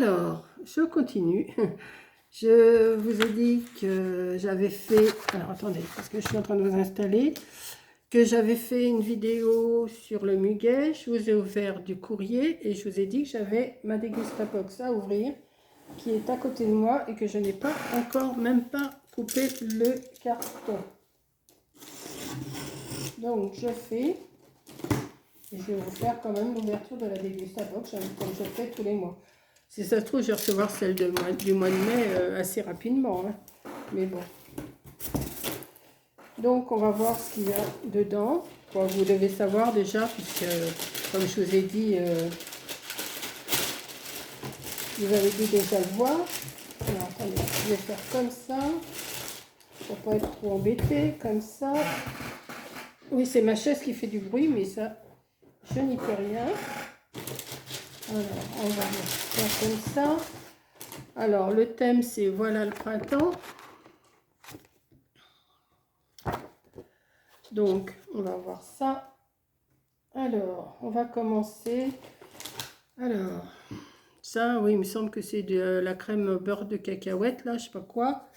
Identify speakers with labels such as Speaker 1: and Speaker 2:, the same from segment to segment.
Speaker 1: Alors, je continue. Je vous ai dit que j'avais fait... Alors, attendez, parce que je suis en train de vous installer. Que j'avais fait une vidéo sur le muguet. Je vous ai ouvert du courrier et je vous ai dit que j'avais ma dégustabox à ouvrir, qui est à côté de moi et que je n'ai pas encore, même pas coupé le carton. Donc, je fais... Et je vais vous faire quand même l'ouverture de la dégustabox, comme je fais tous les mois. Si ça se trouve, je vais recevoir celle du mois de mai assez rapidement. Hein. Mais bon. Donc, on va voir ce qu'il y a dedans. Bon, vous devez savoir déjà, puisque, comme je vous ai dit, vous avez dû déjà le voir. Alors, attendez, je vais faire comme ça. Pour ne pas être trop embêté, comme ça. Oui, c'est ma chaise qui fait du bruit, mais ça, je n'y peux rien. Alors, on va faire comme ça. Alors, le thème, c'est voilà le printemps. Donc, on va voir ça. Alors, on va commencer. Alors, ça, oui, il me semble que c'est de la crème beurre de cacahuète, là, je sais pas quoi.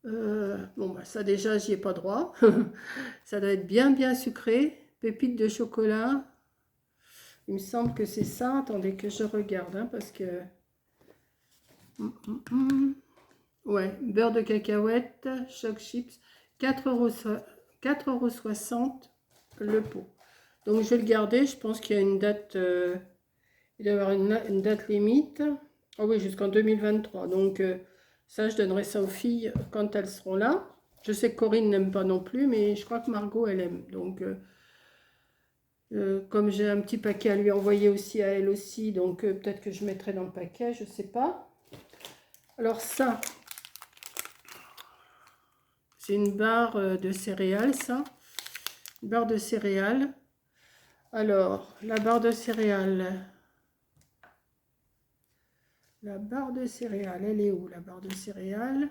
Speaker 1: Bon, bah, ça déjà, j'y ai pas droit. Ça doit être bien, bien sucré. Pépites de chocolat. Il me semble que c'est ça. Attendez que je regarde, hein, parce que... Ouais, beurre de cacahuète, choc chips, 4,60 € le pot. Donc je vais le garder, je pense qu'il y a une date, il doit y avoir une date limite. Ah oui, jusqu'en 2023. Donc ça, je donnerai ça aux filles quand elles seront là. Je sais que Corinne n'aime pas non plus, mais je crois que Margot, elle aime. Donc comme j'ai un petit paquet à lui envoyer aussi à elle aussi, donc peut-être que je mettrai dans le paquet, je sais pas. Alors ça... C'est une barre de céréales, ça. Une barre de céréales. Alors, la barre de céréales. La barre de céréales, elle est où, la barre de céréales?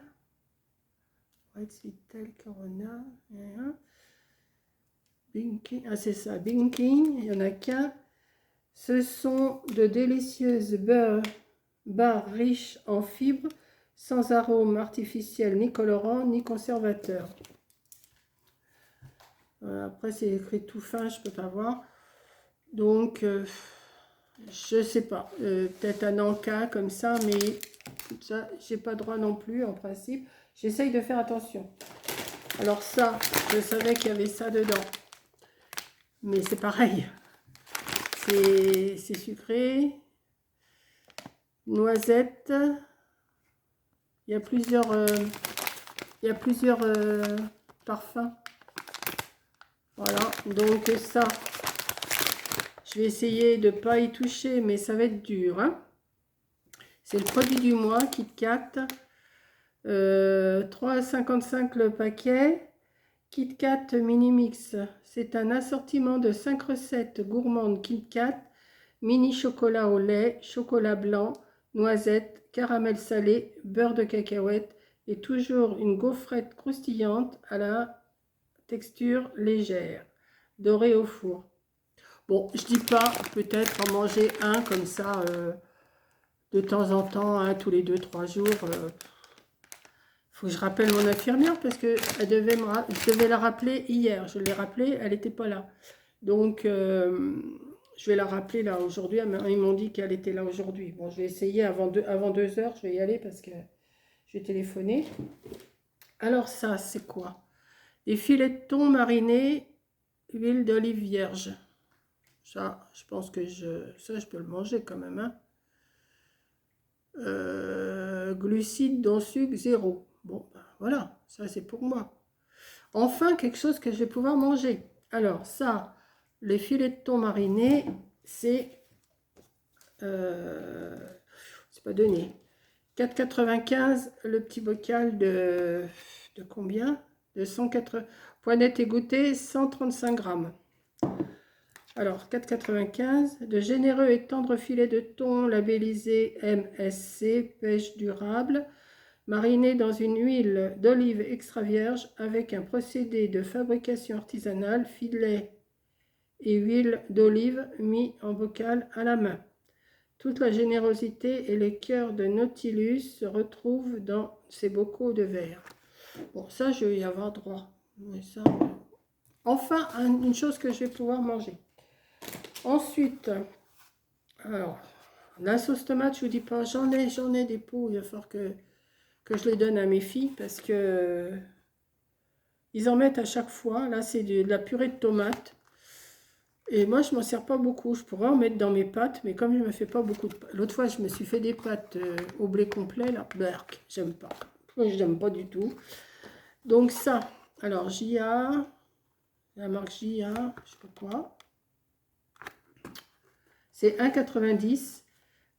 Speaker 1: White Vital Corona. Binking. Ah, c'est ça, Binking. Il n'y en a qu'un. Ce sont de délicieuses barres riches en fibres, sans arôme artificiel, ni colorant, ni conservateur. Après, c'est écrit tout fin, je ne peux pas voir. Donc, je sais pas. Peut-être un encas comme ça, mais ça, j'ai pas droit non plus en principe. J'essaye de faire attention. Alors ça, je savais qu'il y avait ça dedans. Mais c'est pareil. C'est sucré. Noisette. Il y a plusieurs parfums. Voilà. Donc ça... Je vais essayer de ne pas y toucher, mais ça va être dur. Hein. C'est le produit du mois, KitKat. 3,55 € le paquet. KitKat Mini Mix. C'est un assortiment de 5 recettes gourmandes KitKat. Mini chocolat au lait, chocolat blanc, noisette, caramel salé, beurre de cacahuète et toujours une gaufrette croustillante à la texture légère, dorée au four. Bon, je dis pas peut-être en manger un comme ça de temps en temps, hein, tous les 2-3 jours. Faut que je rappelle mon infirmière parce que je devais la rappeler hier. Je l'ai rappelée, elle n'était pas là. Donc, je vais la rappeler là aujourd'hui. Ils m'ont dit qu'elle était là aujourd'hui. Bon, je vais essayer avant 2 heures. Je vais y aller parce que je vais téléphoner. Alors ça, c'est quoi? Des filets de thon marinés, huile d'olive vierge. Ça, je pense que je peux le manger quand même. Hein. Glucides dont sucre 0. Bon, ben, voilà, ça c'est pour moi. Enfin, quelque chose que je vais pouvoir manger. Alors, ça, les filets de thon marinés, c'est pas donné. 4,95 le petit bocal de combien? De 180. Poinette égouttée, 135 grammes. Alors, 4,95 de généreux et tendres filets de thon labellisés MSC, pêche durable, marinés dans une huile d'olive extra vierge avec un procédé de fabrication artisanale, filet et huile d'olive mis en bocal à la main. Toute la générosité et le cœur de Nautilus se retrouvent dans ces bocaux de verre. Bon, ça, je vais y avoir droit. Mais ça... Enfin, une chose que je vais pouvoir manger. Ensuite, alors, la sauce tomate, je vous dis pas, j'en ai des pots. Il va falloir que je les donne à mes filles parce que ils en mettent à chaque fois. Là, c'est de la purée de tomates. Et moi, je m'en sers pas beaucoup. Je pourrais en mettre dans mes pâtes, mais comme je me fais pas beaucoup de pâtes. L'autre fois, je me suis fait des pâtes au blé complet, là. Berk, j'aime pas. Moi, je n'aime pas du tout. Donc ça, alors JA, la marque JA, je sais pas quoi. C'est 1,90 €.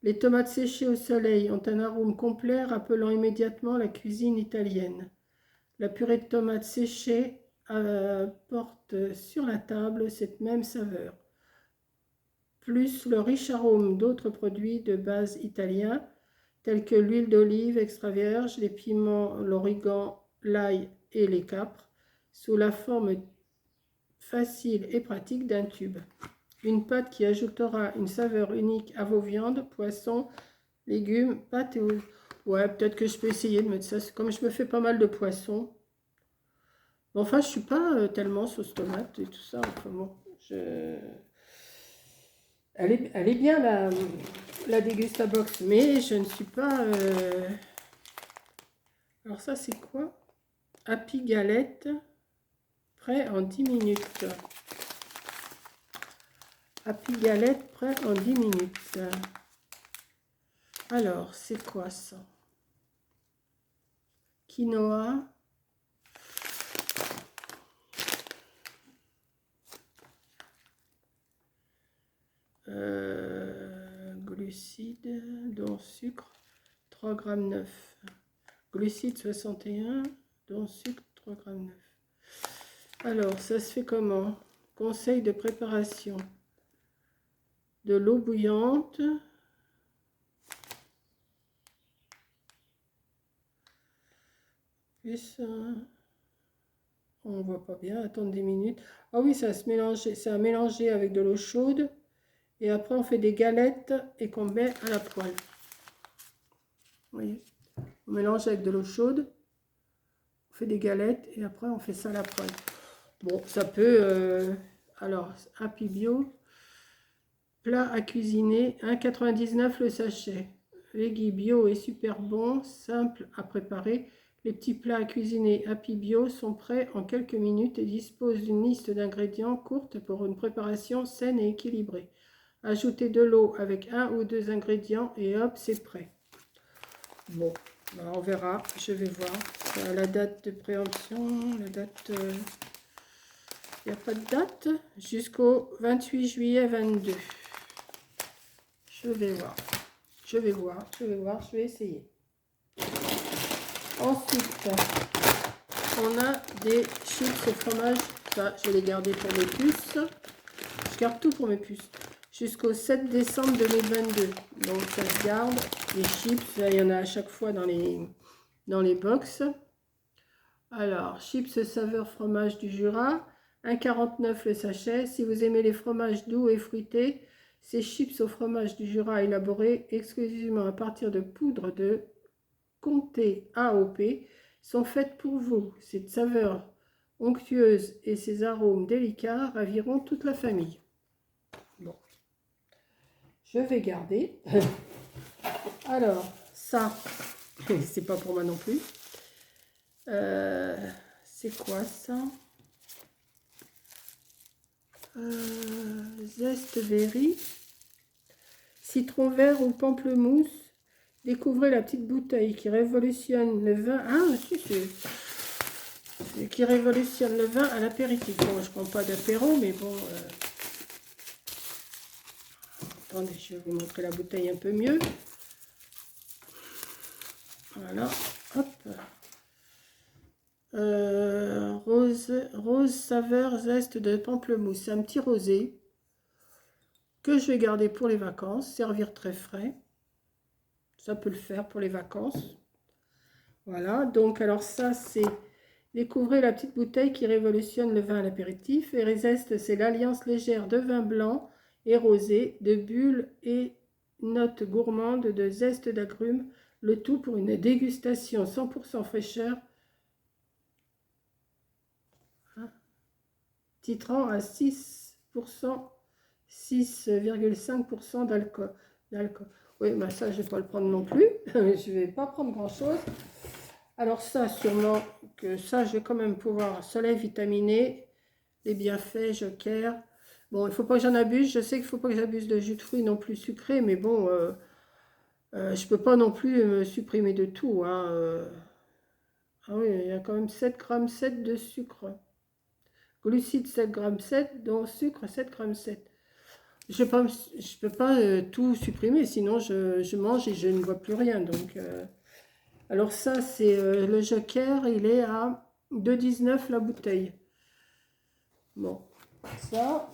Speaker 1: Les tomates séchées au soleil ont un arôme complet rappelant immédiatement la cuisine italienne. La purée de tomates séchée porte sur la table cette même saveur, plus le riche arôme d'autres produits de base italiens, tels que l'huile d'olive extra vierge, les piments, l'origan, l'ail et les capres, sous la forme facile et pratique d'un tube. Une pâte qui ajoutera une saveur unique à vos viandes, poissons, légumes, pâtes et... Ouais, peut-être que je peux essayer de mettre ça. Comme je me fais pas mal de poissons. Bon, enfin, je suis pas tellement sauce tomate et tout ça. Enfin bon, elle est bien la Degustabox, mais je ne suis pas... Alors ça, c'est quoi? Happy Galette, prêt en 10 minutes. Happy Galette, prêt en 10 minutes. Alors, c'est quoi ça? Quinoa. Glucides, dont sucre, 3,9 g. Glucides 61, dont sucre, 3,9 g. Alors, ça se fait comment? Conseil de préparation. De l'eau bouillante. Plus, on voit pas bien, attendre 10 minutes. Ah oui, ça se mélange, c'est à mélanger avec de l'eau chaude. Et après, on fait des galettes et qu'on met à la poêle. Vous voyez, on mélange avec de l'eau chaude. On fait des galettes et après, on fait ça à la poêle. Bon, ça peut... alors, Happy Bio. Plat à cuisiner, 1,99 € le sachet. Veggie Bio est super bon, simple à préparer. Les petits plats à cuisiner Happy Bio sont prêts en quelques minutes et disposent d'une liste d'ingrédients courte pour une préparation saine et équilibrée. Ajoutez de l'eau avec 1 ou 2 ingrédients et hop, c'est prêt. Bon, ben on verra, je vais voir. La date de préemption, la date... il n'y a pas de date, jusqu'au 28 juillet 22. Je vais voir, je vais essayer. Ensuite, on a des chips au fromage. Ça, je vais les garder pour mes puces. Je garde tout pour mes puces. Jusqu'au 7 décembre 2022. Donc, ça se garde. Les chips, là, il y en a à chaque fois dans les box. Alors, chips saveur fromage du Jura. 1,49 € le sachet. Si vous aimez les fromages doux et fruités, ces chips au fromage du Jura élaborés exclusivement à partir de poudre de Comté AOP sont faites pour vous. Cette saveur onctueuse et ces arômes délicats raviront toute la famille. Bon, je vais garder. Alors, ça, c'est pas pour moi non plus. C'est quoi ça? Zeste berry, citron vert ou pamplemousse. Découvrez la petite bouteille qui révolutionne le vin. Ah, si, c'est qui révolutionne le vin à l'apéritif. Bon, je prends pas d'apéro, mais bon. Attendez, je vais vous montrer la bouteille un peu mieux. Voilà, hop. Rose saveur zeste de pamplemousse. C'est un petit rosé que je vais garder pour les vacances, servir très frais. Ça peut le faire pour les vacances. Voilà, donc alors ça c'est découvrez la petite bouteille qui révolutionne le vin à l'apéritif. Et Zeste, c'est l'alliance légère de vin blanc et rosé, de bulles et notes gourmandes de zeste d'agrumes, le tout pour une dégustation 100% fraîcheur, titrant à 6%, 6,5% d'alcool. Oui, bah ça, je vais pas le prendre non plus. Je vais pas prendre grand-chose. Alors ça, sûrement que ça, je vais quand même pouvoir. Soleil vitaminé, les bienfaits, Joker. Bon, il faut pas que j'en abuse. Je sais qu'il faut pas que j'abuse de jus de fruits non plus sucré, mais bon, je peux pas non plus me supprimer de tout, hein. Ah oui, il y a quand même 7,7 g de sucre. Glucides 7,7 g, dont sucre 7,7 g. Je peux pas tout supprimer, sinon je mange et je ne vois plus rien. Donc, alors ça, c'est le Joker, il est à 2,19 la bouteille. Bon, ça.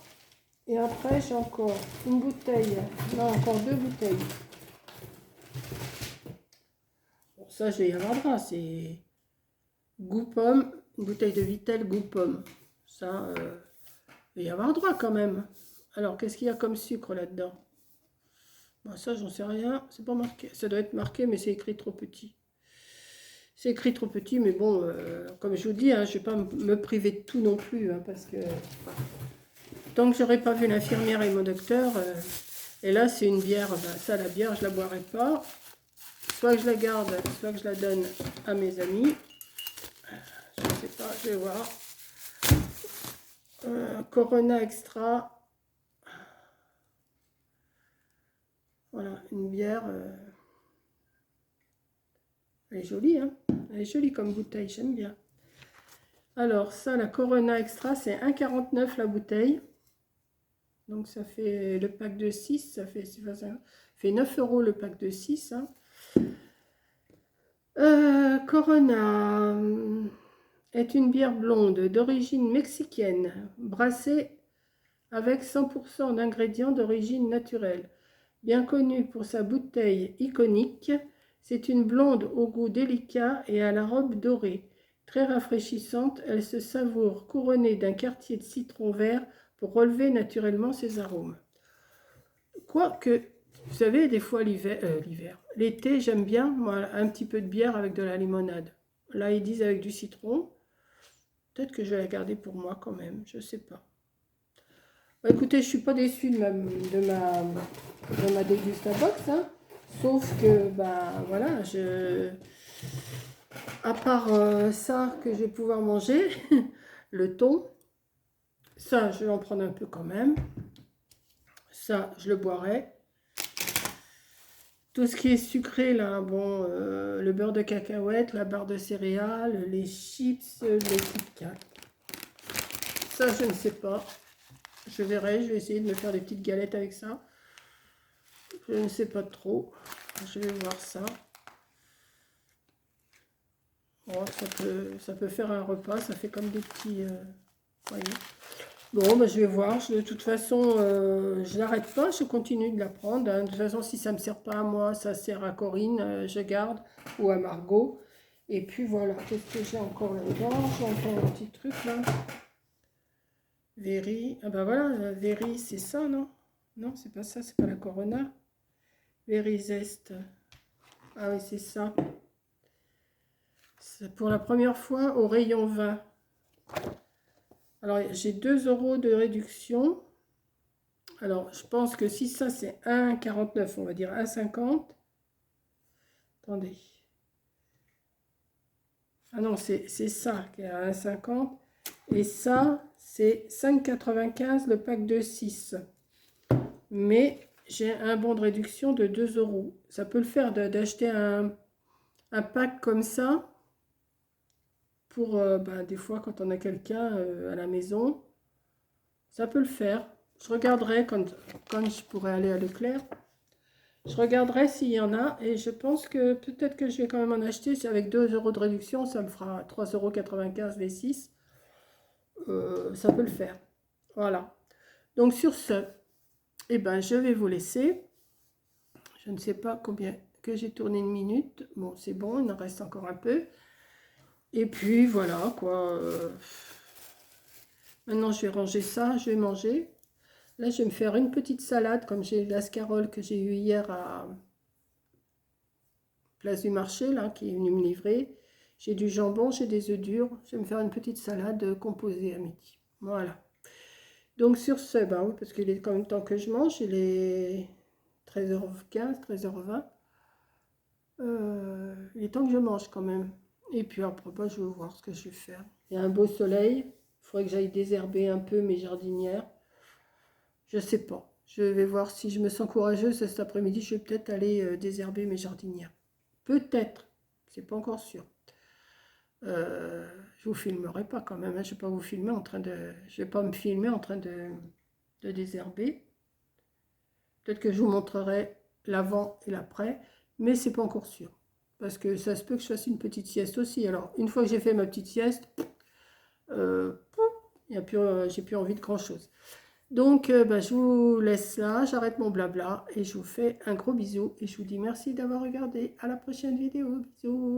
Speaker 1: Et après, j'ai encore une bouteille. Non, encore 2 bouteilles. Bon, ça, je vais y avoir droit. C'est goût pomme, une bouteille de Vittel goût pomme. Ça, je vais y avoir droit quand même. Alors, qu'est-ce qu'il y a comme sucre là-dedans? Bon, ça, j'en sais rien. C'est pas marqué. Ça doit être marqué, mais c'est écrit trop petit. C'est écrit trop petit, mais bon, comme je vous dis, hein, je ne vais pas me priver de tout non plus, hein, parce que tant que j'aurai pas vu l'infirmière et mon docteur, et là c'est une bière, ben, ça la bière je la boirai pas, soit que je la garde, soit que je la donne à mes amis, je ne sais pas, je vais voir. Corona Extra, voilà, une bière, elle est jolie, hein, elle est jolie comme bouteille, j'aime bien. Alors ça, la Corona Extra, c'est 1,49 la bouteille. Donc ça fait le pack de 6, ça fait 9 € le pack de 6. Hein. Corona est une bière blonde d'origine mexicaine, brassée avec 100% d'ingrédients d'origine naturelle. Bien connue pour sa bouteille iconique, c'est une blonde au goût délicat et à la robe dorée. Très rafraîchissante, elle se savoure couronnée d'un quartier de citron vert pour relever naturellement ses arômes. Quoique, vous savez, des fois l'été, j'aime bien moi, un petit peu de bière avec de la limonade. Là, ils disent avec du citron. Peut-être que je vais la garder pour moi quand même, je ne sais pas. Bah, écoutez, je ne suis pas déçue de ma dégustabox, hein, sauf que, bah voilà, à part ça que je vais pouvoir manger, le thon, ça, je vais en prendre un peu quand même. Ça, je le boirai. Tout ce qui est sucré, là, bon, le beurre de cacahuète, la barre de céréales, les chips, les Kit Kat. Ça, je ne sais pas. Je verrai, je vais essayer de me faire des petites galettes avec ça. Je ne sais pas trop. Je vais voir ça. Bon, ça peut faire un repas, ça fait comme des petits... voyez. Bon, bah, je vais voir. De toute façon, je n'arrête pas, je continue de la prendre. Hein. De toute façon, si ça ne me sert pas à moi, ça sert à Corinne, je garde, ou à Margot. Et puis voilà, qu'est-ce que j'ai encore là-dedans? J'ai encore un petit truc là. Véry. Ah bah voilà, Véry, c'est ça, non? Non, c'est pas ça, c'est pas la Corona. Véry Zest. Ah oui, c'est ça. C'est pour la première fois au rayon 20. Alors, j'ai 2 € de réduction. Alors, je pense que si ça, c'est 1,49, on va dire 1,50. Attendez. Ah non, c'est ça qui est à 1,50. Et ça, c'est 5,95 le pack de 6. Mais j'ai un bon de réduction de 2 €. Ça peut le faire d'acheter un pack comme ça. Pour ben, des fois, quand on a quelqu'un à la maison. Ça peut le faire. Je regarderai quand je pourrai aller à Leclerc. Je regarderai s'il y en a et je pense que peut-être que je vais quand même en acheter. C'est avec 2 € de réduction, ça me fera 3,95 € les 6. Ça peut le faire. Voilà. Donc sur ce, eh ben, je vais vous laisser. Je ne sais pas combien que j'ai tourné une minute. Bon, c'est bon, il en reste encore un peu. Et puis voilà quoi. Maintenant, je vais ranger ça, je vais manger. Là, je vais me faire une petite salade, comme j'ai la scarole que j'ai eue hier à Place du Marché, là, qui est venu me livrer. J'ai du jambon, j'ai des œufs durs. Je vais me faire une petite salade composée à midi. Voilà. Donc sur ce, bah oui, parce qu'il est quand même temps que je mange, il est 13h15, 13h20. Il est temps que je mange quand même. Et puis après, bah, je vais voir ce que je vais faire. Il y a un beau soleil. Il faudrait que j'aille désherber un peu mes jardinières. Je sais pas. Je vais voir si je me sens courageuse cet après-midi. Je vais peut-être aller désherber mes jardinières. Peut-être. C'est pas encore sûr. Je vous filmerai pas quand même. Hein. Je vais pas vous filmer en train de. Je vais pas me filmer en train de désherber. Peut-être que je vous montrerai l'avant et l'après, mais c'est pas encore sûr. Parce que ça se peut que je fasse une petite sieste aussi. Alors, une fois que j'ai fait ma petite sieste, j'ai plus envie de grand-chose. Donc, bah, je vous laisse là, j'arrête mon blabla et je vous fais un gros bisou et je vous dis merci d'avoir regardé. À la prochaine vidéo. Bisous.